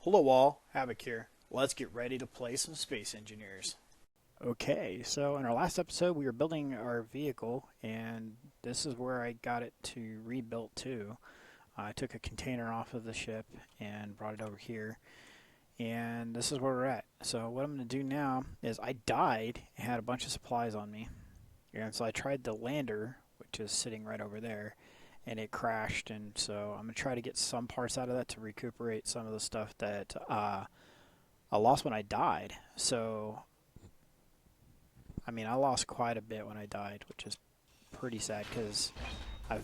Hello all, Havoc here. Let's get ready to play some Space Engineers. Okay, so in our last episode we were building our vehicle and this is where I got it to rebuilt to. I took a container off of the ship and brought it over here and this is where we're at. So what I'm going to do now is I died and had a bunch of supplies on me, and so I tried the lander, which is sitting right over there, and it crashed, and so I'm going to try to get some parts out of that to recuperate some of the stuff that I lost when I died. So, I mean, I lost quite a bit when I died, which is pretty sad because I've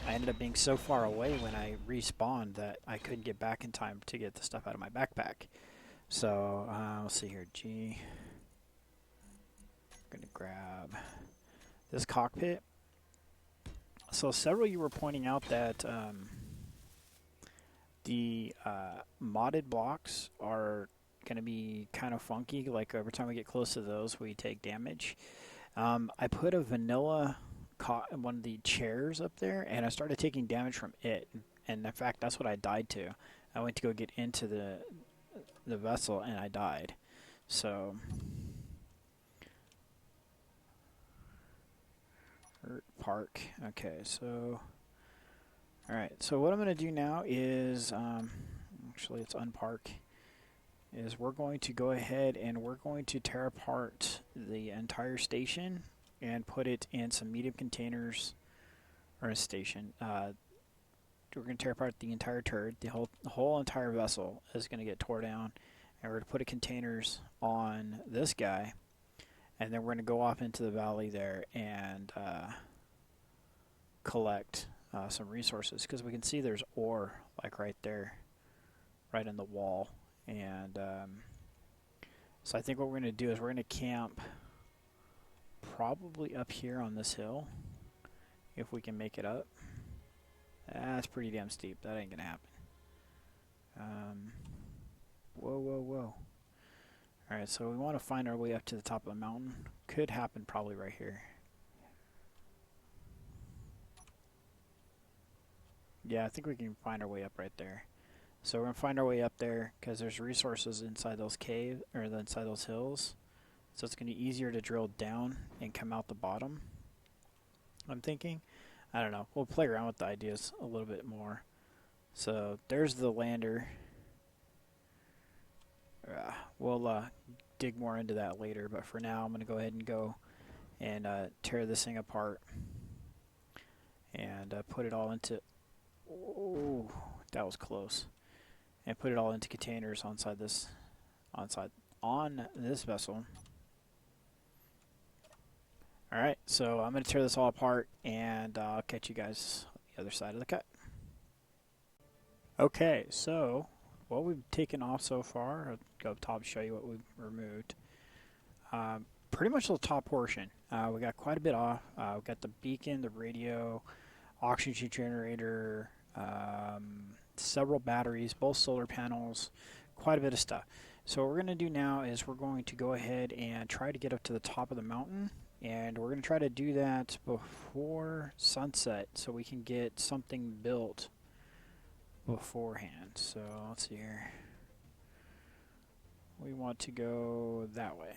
I ended up being so far away when I respawned that I couldn't get back in time to get the stuff out of my backpack. So, let's see here. I'm going to grab this cockpit. So, several of you were pointing out that the modded blocks are going to be kind of funky. Like every time we get close to those, we take damage. I put a vanilla one of the chairs up there, and I started taking damage from it. And in fact, that's what I died to. I went to go get into the vessel, and I died. So, park. Okay, so all right. So what I'm going to do now is actually it's unpark. Is we're going to go ahead and we're going to tear apart the entire station and put it in some medium containers, or a station. We're going to tear apart the entire turret. The whole entire vessel is going to get tore down, and we're going to put containers on this guy, and then we're going to go off into the valley there and collect some resources, because we can see there's ore like right there, right in the wall. And so I think what we're going to do is we're going to camp probably up here on this hill, if we can make it up. That's pretty damn steep. That ain't going to happen. Whoa. Alright, so we want to find our way up to the top of the mountain. Could happen probably right here. Yeah, I think we can find our way up right there. So we're going to find our way up there because there's resources inside those caves, or inside those hills. So it's going to be easier to drill down and come out the bottom, I'm thinking. I don't know. We'll play around with the ideas a little bit more. So there's the lander. We'll dig more into that later, but for now I'm going to go ahead and go and tear this thing apart and put it all into... Oh, that was close. And put it all into containers on this vessel. Alright, so I'm going to tear this all apart, and I'll catch you guys on the other side of the cut. Okay, so what we've taken off so far, I'll go up top and show you what we've removed. Pretty much the top portion. We got quite a bit off. We got the beacon, the radio, oxygen generator, several batteries, both solar panels, quite a bit of stuff. So what we're going to do now is we're going to go ahead and try to get up to the top of the mountain, and we're going to try to do that before sunset so we can get something built beforehand. So let's see here. We want to go that way.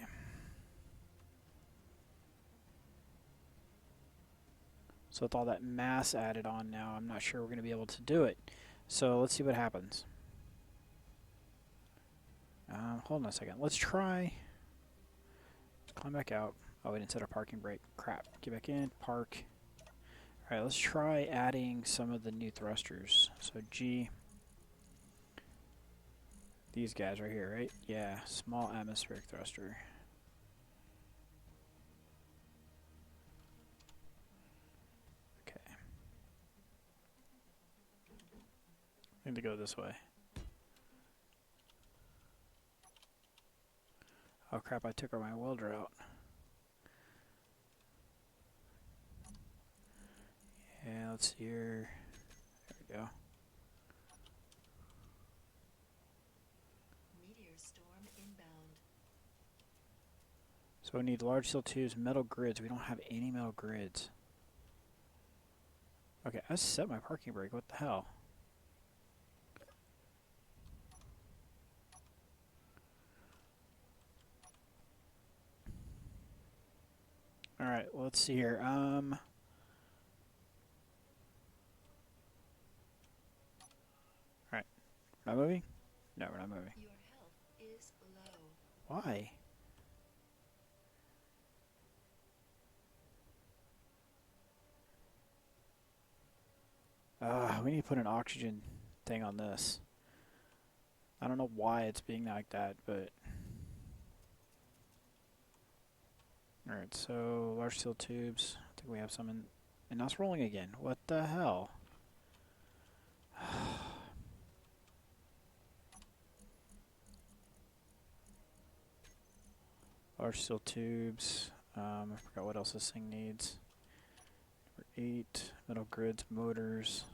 So with all that mass added on now, I'm not sure we're going to be able to do it. So let's see what happens. Hold on a second. Let's try. Climb back out. Oh, we didn't set our parking brake. Crap. Get back in. Park. Alright, let's try adding some of the new thrusters. So G. These guys right here, right? Yeah. Small atmospheric thruster. Okay. I need to go this way. Oh crap, I took my welder out. Yeah, let's see here. There we go. Meteor storm inbound. So we need large steel tubes, metal grids. We don't have any metal grids. Okay, I set my parking brake. What the hell? Alright, let's see here. Alright. Not moving? No, we're not moving. Your health is low. Why? We need to put an oxygen thing on this. I don't know why it's being like that, but... Alright, so large steel tubes. I think we have some in... And now it's rolling again. What the hell? Large steel tubes. I forgot what else this thing needs. Number 8. Metal grids, motors.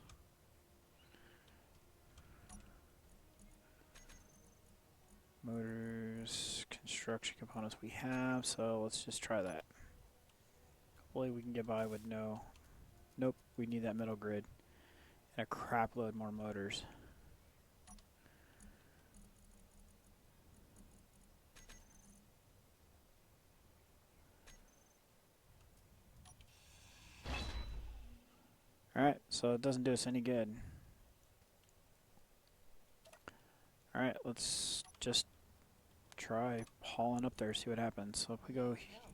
Motors, construction components we have, so let's just try that. Hopefully we can get by with no... Nope, we need that metal grid. And a crap load more motors. Alright, so it doesn't do us any good. Alright, let's just try hauling up there, see what happens. So if we go... Health.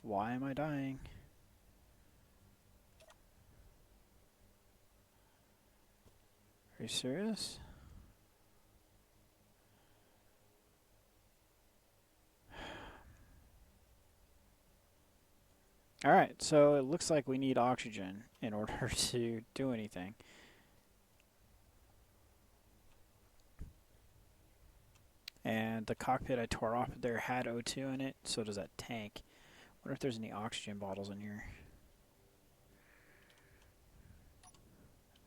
Why am I dying? Are you serious? Alright, so it looks like we need oxygen in order to do anything. And the cockpit I tore off there had O2 in it, so does that tank. Wonder if there's any oxygen bottles in here.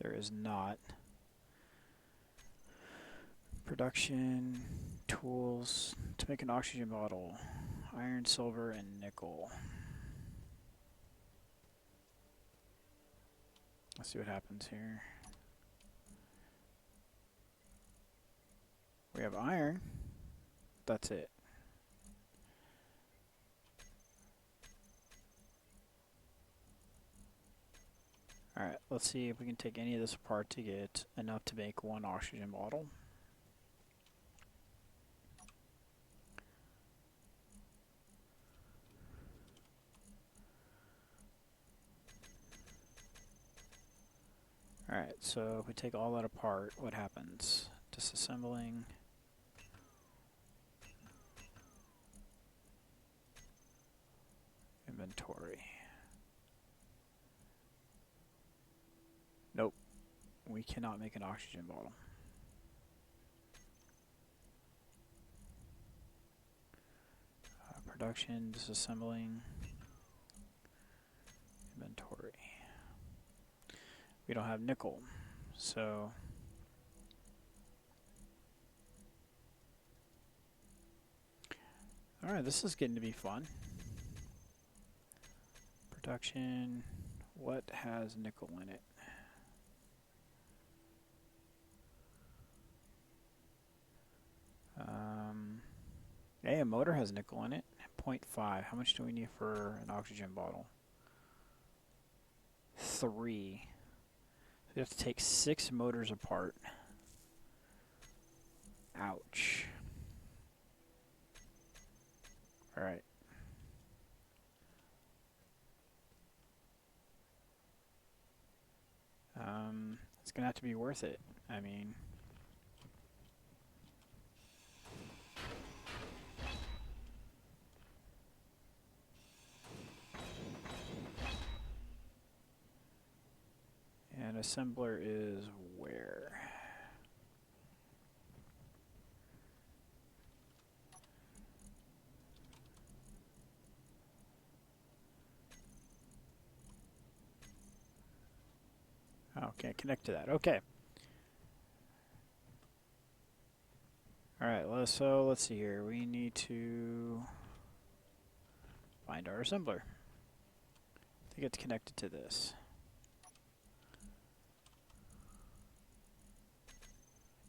There is not. Production, tools, to make an oxygen bottle. Iron, silver, and nickel. Let's see what happens here. We have iron. That's it. Alright, let's see if we can take any of this apart to get enough to make one oxygen bottle. Alright, so if we take all that apart, what happens? Disassembling. Inventory. Nope. We cannot make an oxygen bottle. Production, disassembling. Inventory. We don't have nickel, so alright, this is getting to be fun. Production, what has nickel in it? Hey, a motor has nickel in it, 0.5. How much do we need for an oxygen bottle? 3. We have to take 6 motors apart. Ouch. Alright. It's gonna have to be worth it. I mean... And assembler is where? Okay, connect to that. Okay. Alright, so let's see here. We need to find our assembler. I think it's connected to this.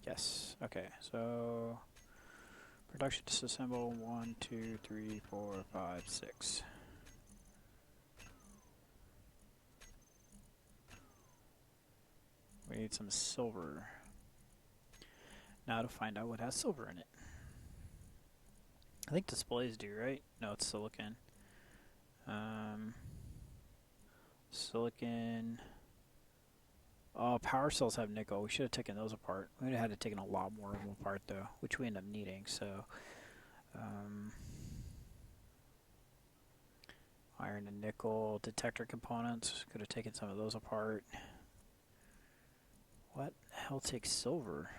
Yes. Okay, so Production disassemble 1, 2, 3, 4, 5, 6. We need some silver. Now to find out what has silver in it. I think displays do, right? No, it's silicon. Silicon. Oh, power cells have nickel. We should have taken those apart. We would have had to take a lot more of them apart, though, which we end up needing. So, iron and nickel detector components. Could have taken some of those apart. What the hell takes silver?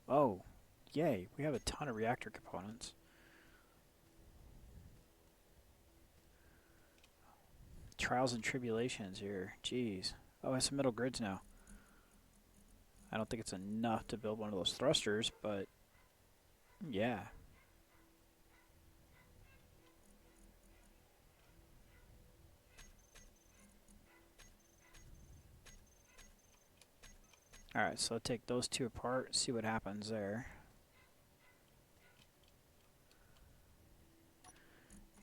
Oh, yay. We have a ton of reactor components. Trials and tribulations here. Jeez. Oh, I have some metal grids now. I don't think it's enough to build one of those thrusters, but yeah. Alright, so I'll take those two apart, see what happens there.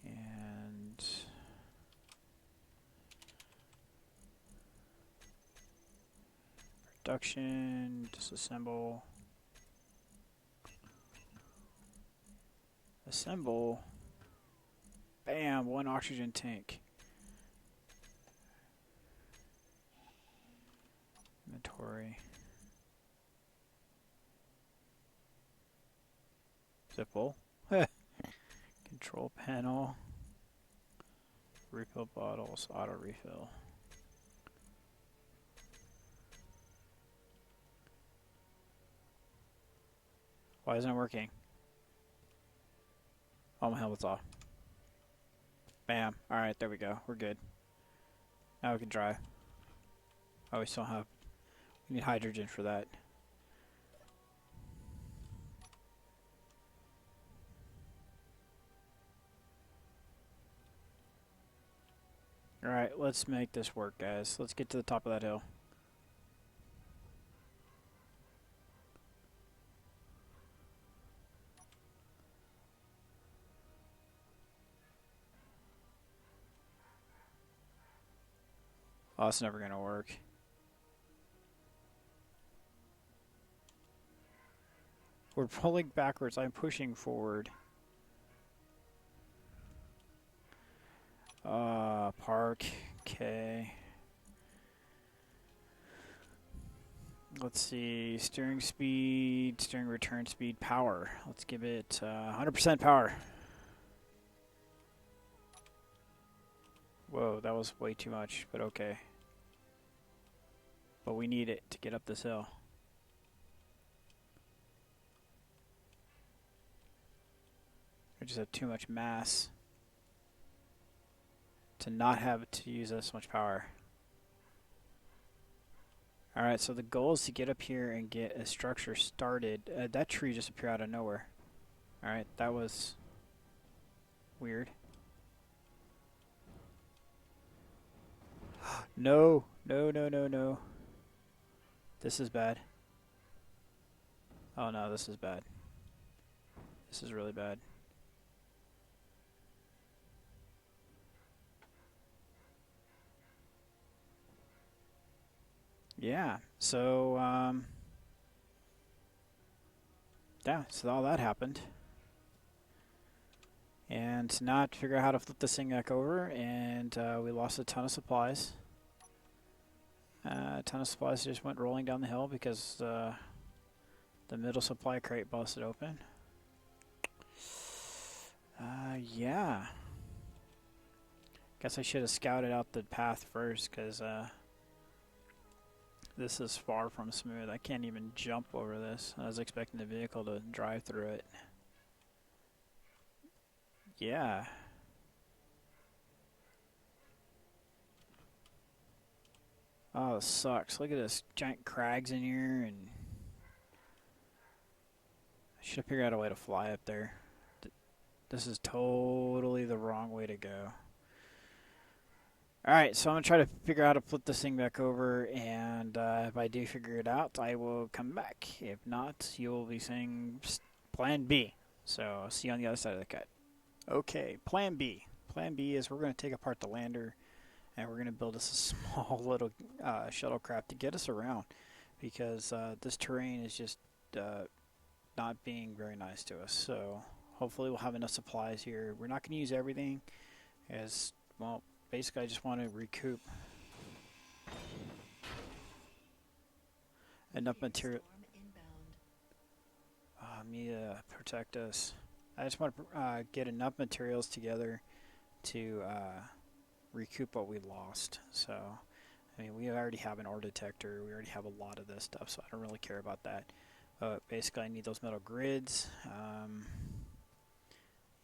And production, disassemble, assemble. Bam, 1 oxygen tank. Inventory. Is it full? Control panel. Refill bottles, auto refill. Why isn't it working? Oh, my helmet's off. Bam. Alright, there we go. We're good. Now we can drive. Oh, we still have... We need hydrogen for that. Alright, let's make this work, guys. Let's get to the top of that hill. Oh, that's never gonna work. We're pulling backwards. I'm pushing forward. Park. Okay. Let's see. Steering speed, steering return speed, power. Let's give it 100% power. Whoa, that was way too much, but okay. But we need it to get up this hill. I just have too much mass to not have to use this much power. Alright, so the goal is to get up here and get a structure started. That tree just appeared out of nowhere. Alright, that was weird. No, no, no, no, no. This is bad. Oh no, this is bad. This is really bad. Yeah, so, yeah, so all that happened. And now I have to figure out how to flip this thing back over, and we lost a ton of supplies. A ton of supplies just went rolling down the hill because the middle supply crate busted open. Yeah. Guess I should have scouted out the path first, because this is far from smooth. I can't even jump over this. I was expecting the vehicle to drive through it. Yeah. Oh, this sucks. Look at this giant crags in here, and I should have figured out a way to fly up there. This is totally the wrong way to go. Alright, so I'm going to try to figure out how to flip this thing back over, and if I do figure it out, I will come back. If not, you'll be saying Plan B. So I'll see you on the other side of the cut. Okay, Plan B. Plan B is we're going to take apart the lander, and we're going to build us a small little shuttlecraft to get us around, because this terrain is just not being very nice to us. So hopefully we'll have enough supplies here. We're not going to use everything, as, well, basically I just want to recoup enough material. Me to protect us. I just want to get enough materials together to recoup what we lost. So, I mean, we already have an ore detector. We already have a lot of this stuff, so I don't really care about that. But basically, I need those metal grids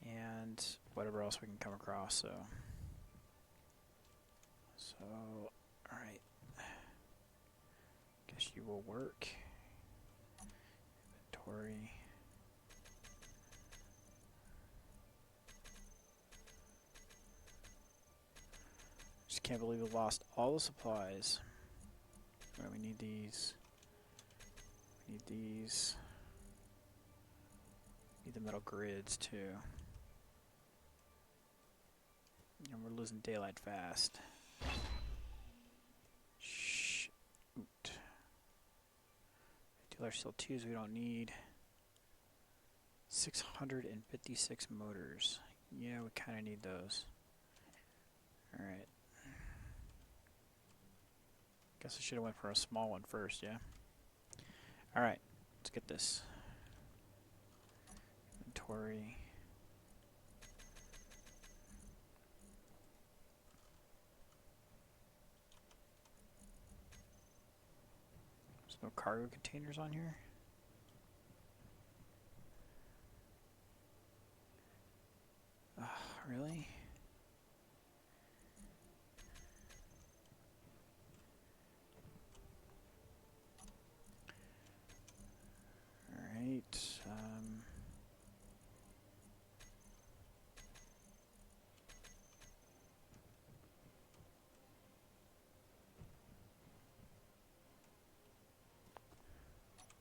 and whatever else we can come across. So, all right. Guess you will work. Inventory. Just can't believe we lost all the supplies. Right, we need these. We need these. Need the metal grids too. And we're losing daylight fast. Shoot. HavocLP we don't need. 656 motors. Yeah, we kind of need those. Alright. Guess I should have went for a small one first, yeah? Alright, let's get this. Inventory. There's no cargo containers on here? Really? Alright,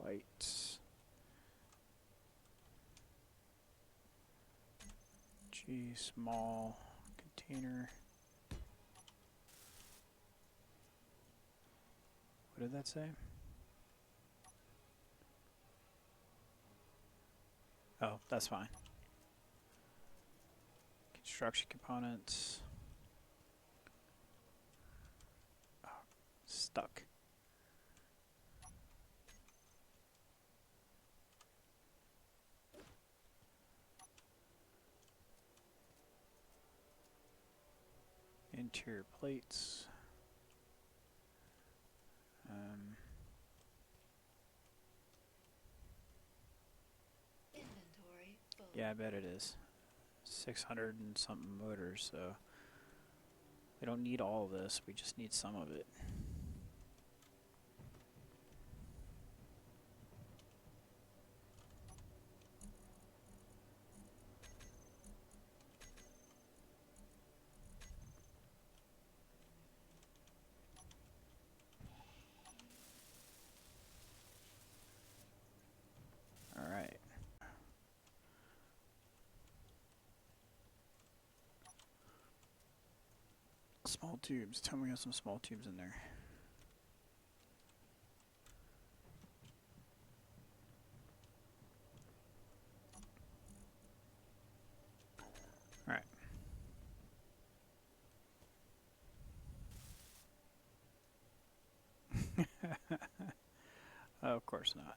lights. G, small container. What did that say? Oh, that's fine. Construction components. Oh, stuck. Interior plates. Inventory full. Yeah, I bet it is. 600 and something motors, so we don't need all of this, we just need some of it. Alright. Small tubes. Tell me we have some small tubes in there. Alright. Oh, of course not.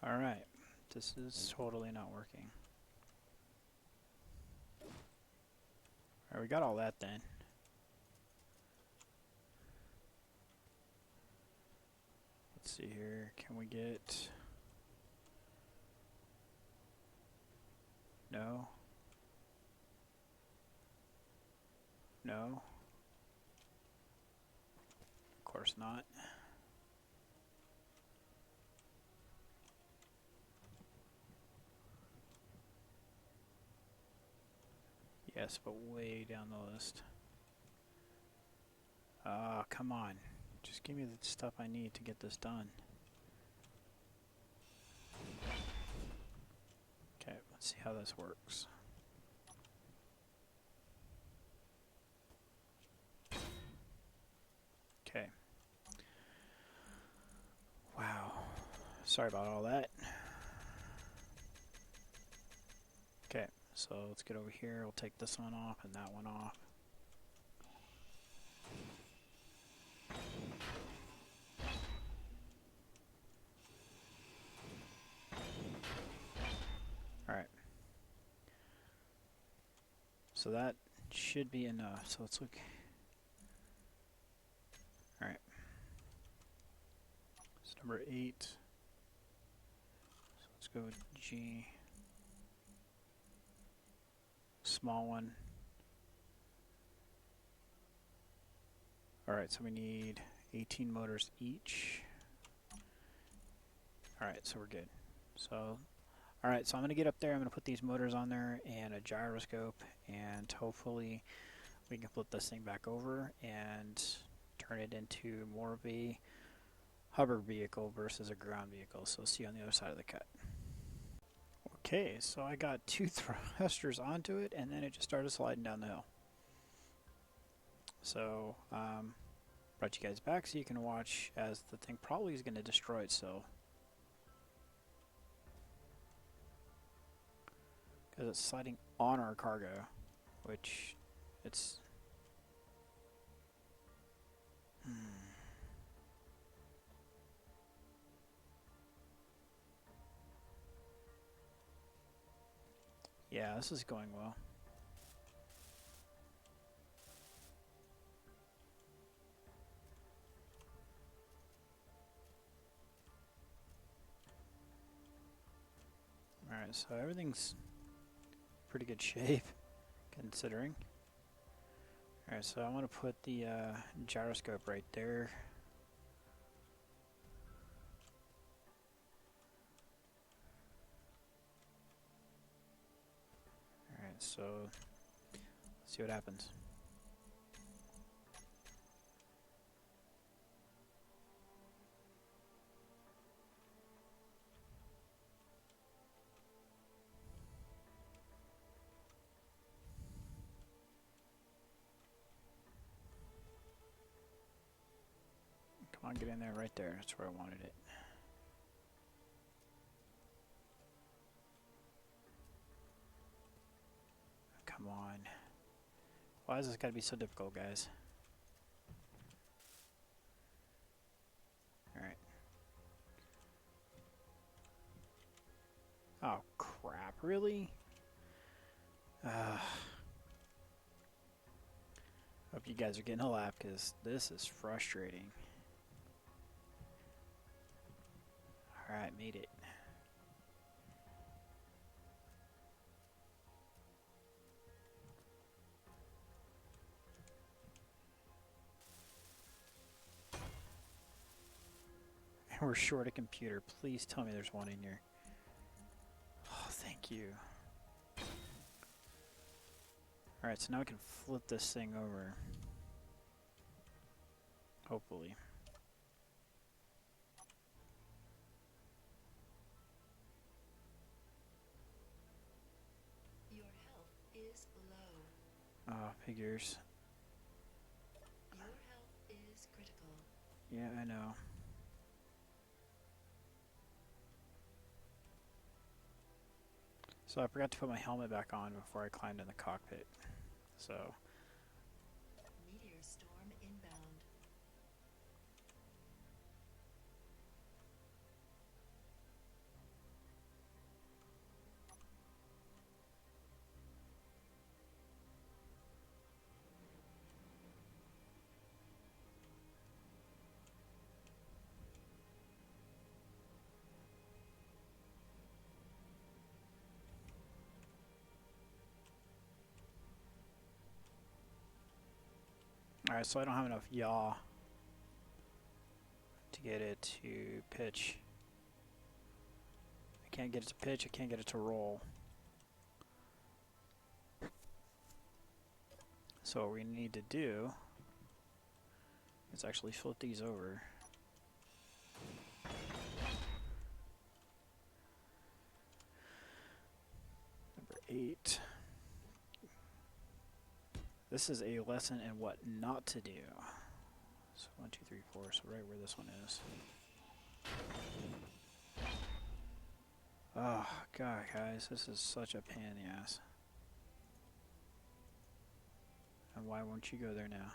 Alright. This is totally not working. Alright, we got all that then. Let's see here. Can we get... No. No. Of course not. Yes, but way down the list. Oh, come on. Just give me the stuff I need to get this done. Okay, let's see how this works. Okay. Wow. Sorry about all that. Okay, so let's get over here. We'll take this one off and that one off. Alright. So that should be enough. So let's look. Alright. It's number 8. So let's go with G. Small one. Alright, so we need 18 motors each. Alright, so we're good. So, alright, so I'm going to get up there, I'm going to put these motors on there and a gyroscope, and hopefully we can flip this thing back over and turn it into more of a hover vehicle versus a ground vehicle. So see you on the other side of the cut. Okay, so I got 2 thrusters onto it, and then it just started sliding down the hill. So, brought you guys back so you can watch as the thing probably is going to destroy itself. Because it's sliding on our cargo, which it's... Yeah, this is going well. Alright, so everything's pretty good shape, considering. Alright, so I want to put the gyroscope right there. Alright, so let's see what happens. Come on, get in there right there. That's where I wanted it. Come on. Why has this got to be so difficult, guys? Alright. Oh, crap. Really? Hope you guys are getting a laugh, because this is frustrating. Alright, made it. We're short a computer. Please tell me there's one in here. Oh, thank you. Alright, so now I can flip this thing over. Hopefully. Your health is low. Oh, figures. Your health is critical. Yeah, I know. So I forgot to put my helmet back on before I climbed in the cockpit. So... Meteor storm inbound. Alright, so I don't have enough yaw to get it to pitch. I can't get it to pitch, I can't get it to roll. So what we need to do is actually flip these over. Number 8. This is a lesson in what not to do. So 1, 2, 3, 4, so right where this one is. Oh god, guys, this is such a pain in the ass. And why won't you go there now?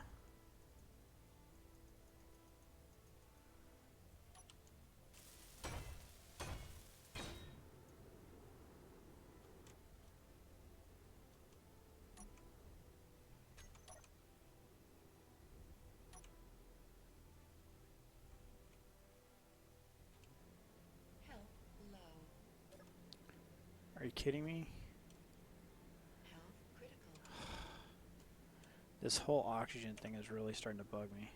Health low. Are you kidding me? Health critical. This whole oxygen thing is really starting to bug me.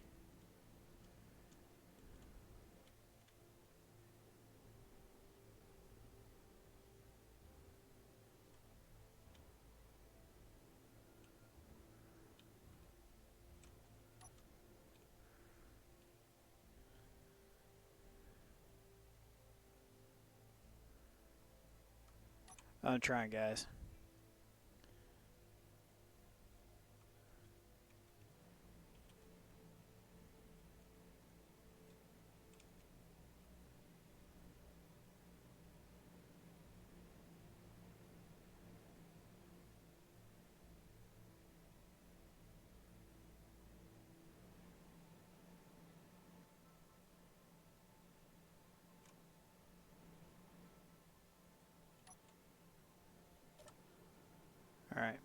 I'm trying, guys. Alright.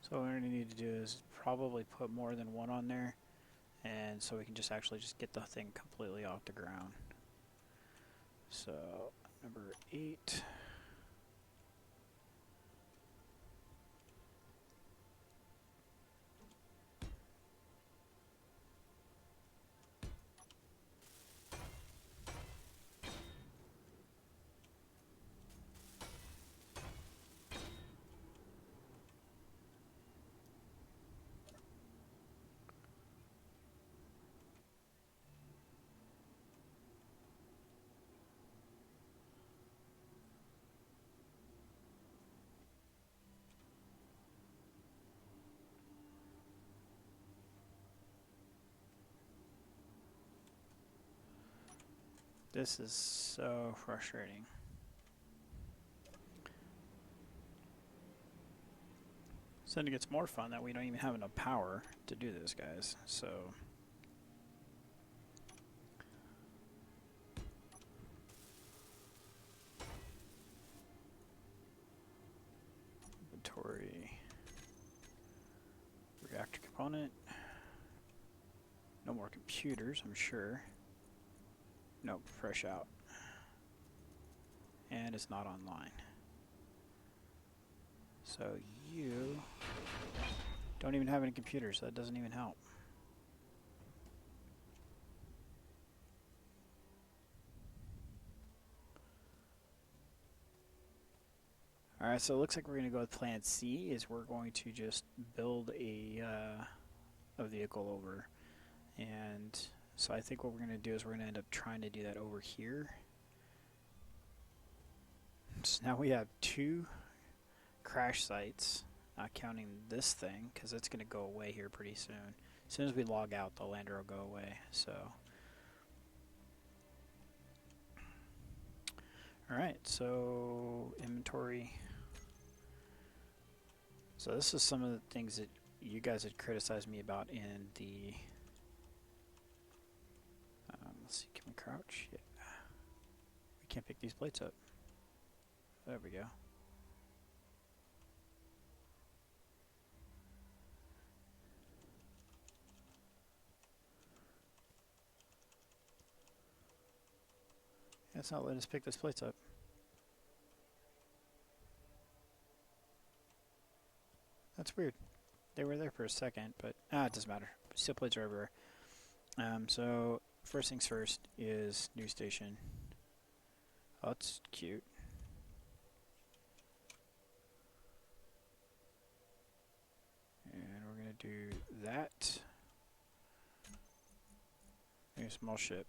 So what we're going to need to do is probably put more than one on there. And so we can just actually just get the thing completely off the ground. So, number 8. This is so frustrating. So then it gets more fun that we don't even have enough power to do this, guys. So inventory, reactor component. No more computers, I'm sure. Nope, fresh out. And it's not online. So you don't even have any computers, so that doesn't even help. Alright, so it looks like we're going to go with plan C, is we're going to just build a vehicle over. And so I think what we're going to do is we're going to end up trying to do that over here. So now we have 2 crash sites, not counting this thing, because it's going to go away here pretty soon. As soon as we log out, the lander will go away. So, alright, so inventory. So this is some of the things that you guys had criticized me about in the... let's see, can we crouch? Yeah. We can't pick these plates up. There we go. Yeah, it's not letting us pick those plates up. That's weird. They were there for a second, but it doesn't matter. Steel plates are everywhere. So first things first is new station. Oh, that's cute. And we're gonna do that. A small ship.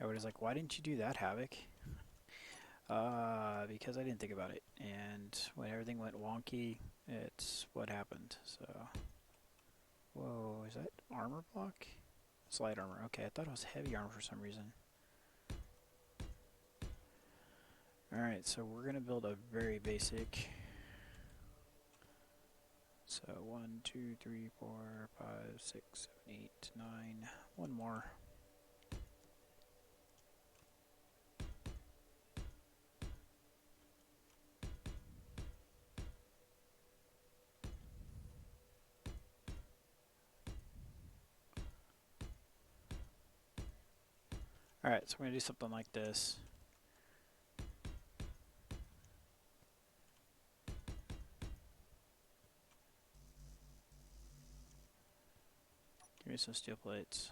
Everybody's like, why didn't you do that, Havoc? Because I didn't think about it. And when everything went wonky, it's what happened. So, whoa, is that armor block? It's light armor. Okay, I thought it was heavy armor for some reason. Alright, so we're gonna build a very basic. So 1, 2, 3, 4, 5, 6, 7, 8, 9. One more. Alright, so we're gonna do something like this. Give me some steel plates.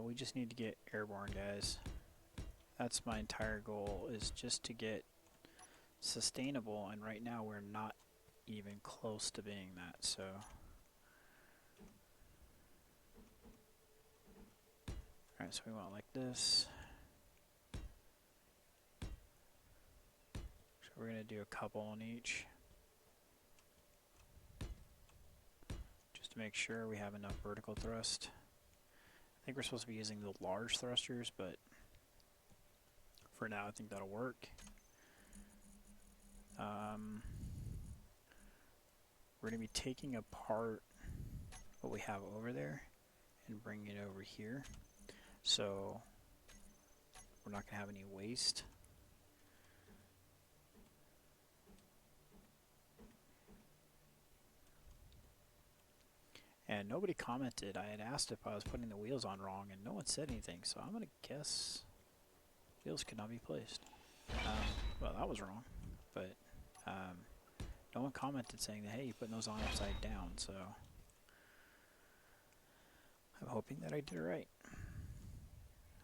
We just need to get airborne, guys. That's my entire goal, is just to get sustainable, and right now we're not even close to being that, so. Alright, so we want like this. So we're going to do a couple on each. Just to make sure we have enough vertical thrust. I think we're supposed to be using the large thrusters, but for now I think that'll work. We're going to be taking apart what we have over there and bringing it over here. So we're not going to have any waste. And nobody commented. I had asked if I was putting the wheels on wrong, and no one said anything, so I'm going to guess wheels could not be placed. Well, that was wrong, but no one commented saying that, hey, you're putting those on upside down, so I'm hoping that I did it right.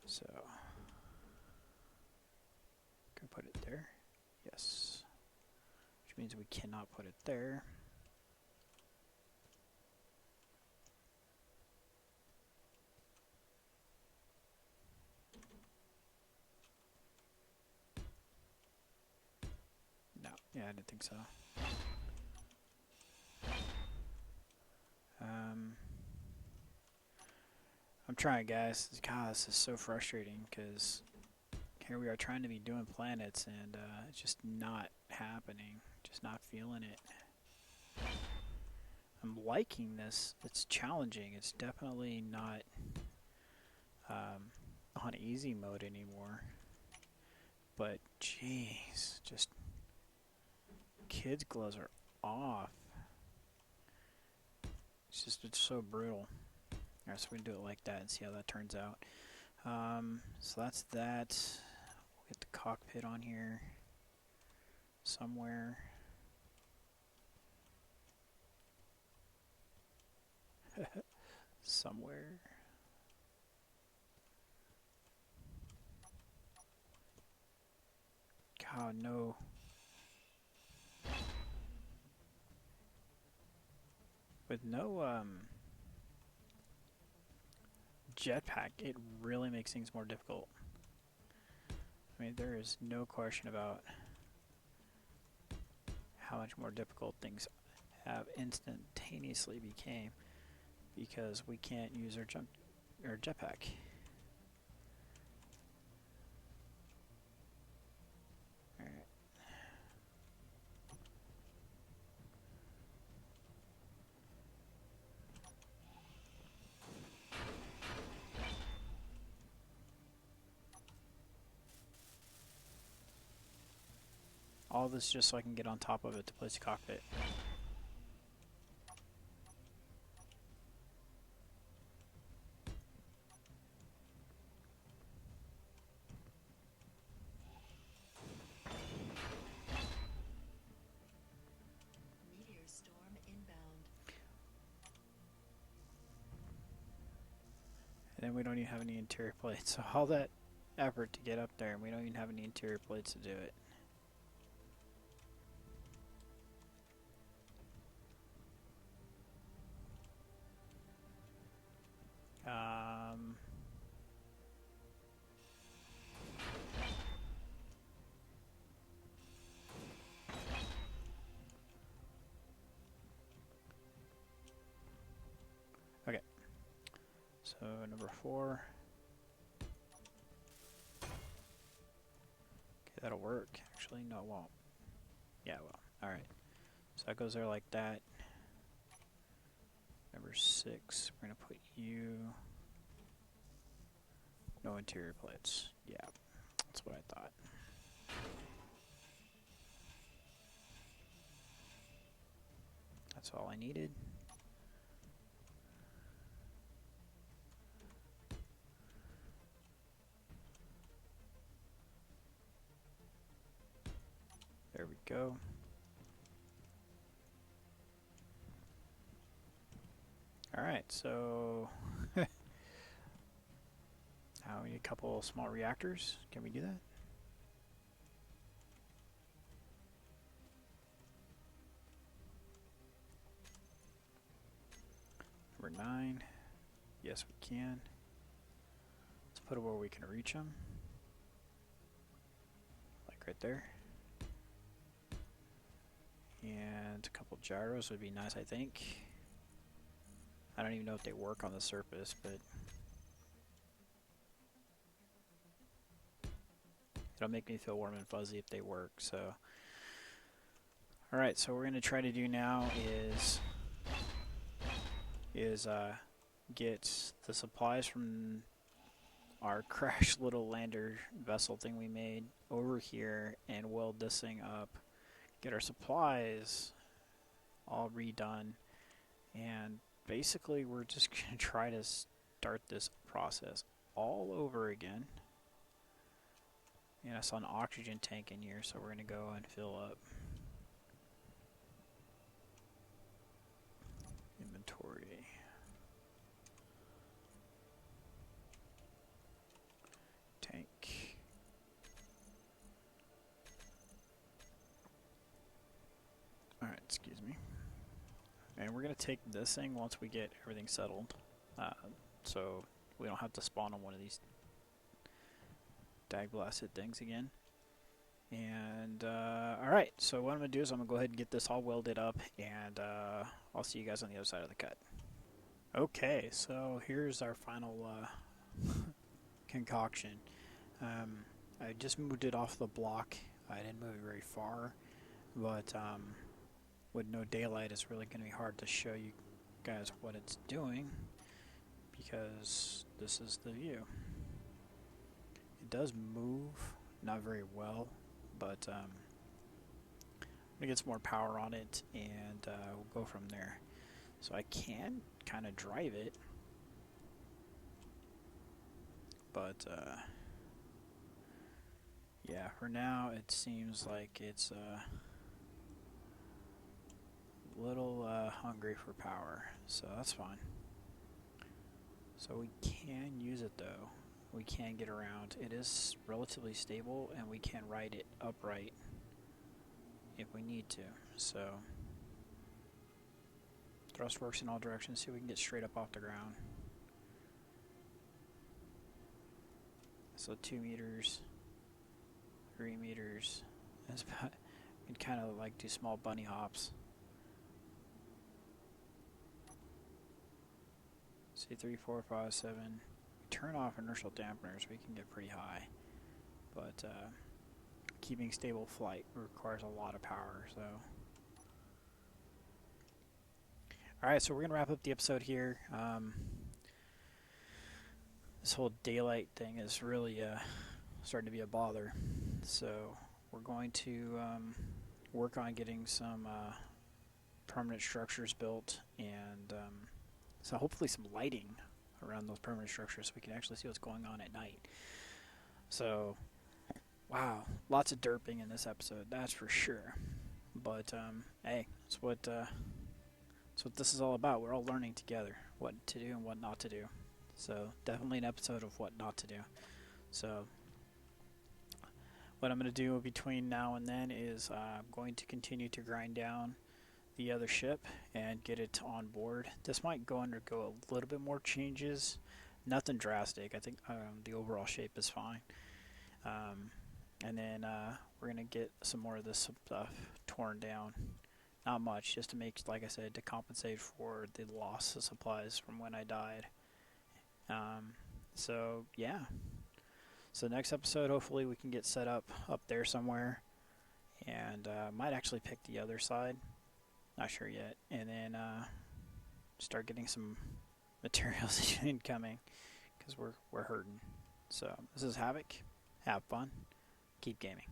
So, can I put it there? Yes. Which means we cannot put it there. No, yeah, I didn't think so. I'm trying, guys. God, this is so frustrating because here we are trying to be doing planets and it's just not happening. Just not feeling it. I'm liking this. It's challenging. It's definitely not on easy mode anymore. But jeez, just kids' gloves are off. It's so brutal. Alright, so we're gonna do it like that and see how that turns out. So that's that. We'll get the cockpit on here somewhere. Somewhere. God, no. With no jetpack, it really makes things more difficult. I mean, there is no question about how much more difficult things have instantaneously became because we can't use our jetpack. Alright. All this just so I can get on top of it to place the cockpit. And then we don't even have any interior plates. So all that effort to get up there, and we don't even have any interior plates to do it. Okay. So number 4. Okay, that'll work. Actually, no, it won't. Yeah, it will. Alright. So that goes there like that. Number 6, we're going to put you... No interior plates. Yeah, that's what I thought. That's all I needed. There we go. Alright, so now we need a couple small reactors. Can we do that? Number 9. Yes, we can. Let's put it where we can reach them. Like right there. And a couple gyros would be nice, I think. I don't even know if they work on the surface, but it'll make me feel warm and fuzzy if they work. So, alright, so what we're going to try to do now is get the supplies from our crashed little lander vessel thing we made over here and weld this thing up, get our supplies all redone, and basically we're just going to try to start this process all over again. And I saw an oxygen tank in here, so we're going to go and fill up. Inventory. Tank. Alright, excuse me. And we're going to take this thing once we get everything settled. So we don't have to spawn on one of these dag blasted things again. And alright, so what I'm going to do is I'm going to go ahead and get this all welded up, and I'll see you guys on the other side of the cut. Okay, so here's our final concoction. I just moved it off the block. I didn't move it very far, but with no daylight it's really going to be hard to show you guys what it's doing, because this is the view. It does move, not very well, but I'm going to get some more power on it, and we'll go from there. So I can kind of drive it, but yeah, for now it seems like it's a little hungry for power, so that's fine. So we can use it though. We can get around. It is relatively stable, and we can ride it upright if we need to. So thrust works in all directions, so we can get straight up off the ground. So 2 meters, 3 meters. That's about. You can kind of like do small bunny hops. See, 3, 4, 5, 7. Turn off inertial dampeners, we can get pretty high, but keeping stable flight requires a lot of power. So alright, so we're gonna wrap up the episode here. This whole daylight thing is really starting to be a bother, so we're going to work on getting some permanent structures built, and so hopefully some lighting around those permanent structures so we can actually see what's going on at night. So, wow, lots of derping in this episode, that's for sure. But hey, that's what this is all about. We're all learning together what to do and what not to do. So definitely an episode of what not to do. So what I'm going to do between now and then is I'm going to continue to grind down the other ship and get it on board. This might undergo a little bit more changes. Nothing drastic. I think the overall shape is fine. And then we're going to get some more of this stuff torn down. Not much, just to make, like I said, to compensate for the loss of supplies from when I died. So, yeah. So next episode, hopefully we can get set up there somewhere. And might actually pick the other side. Not sure yet. And then start getting some materials incoming. Because we're hurting. So this is Havoc. Have fun. Keep gaming.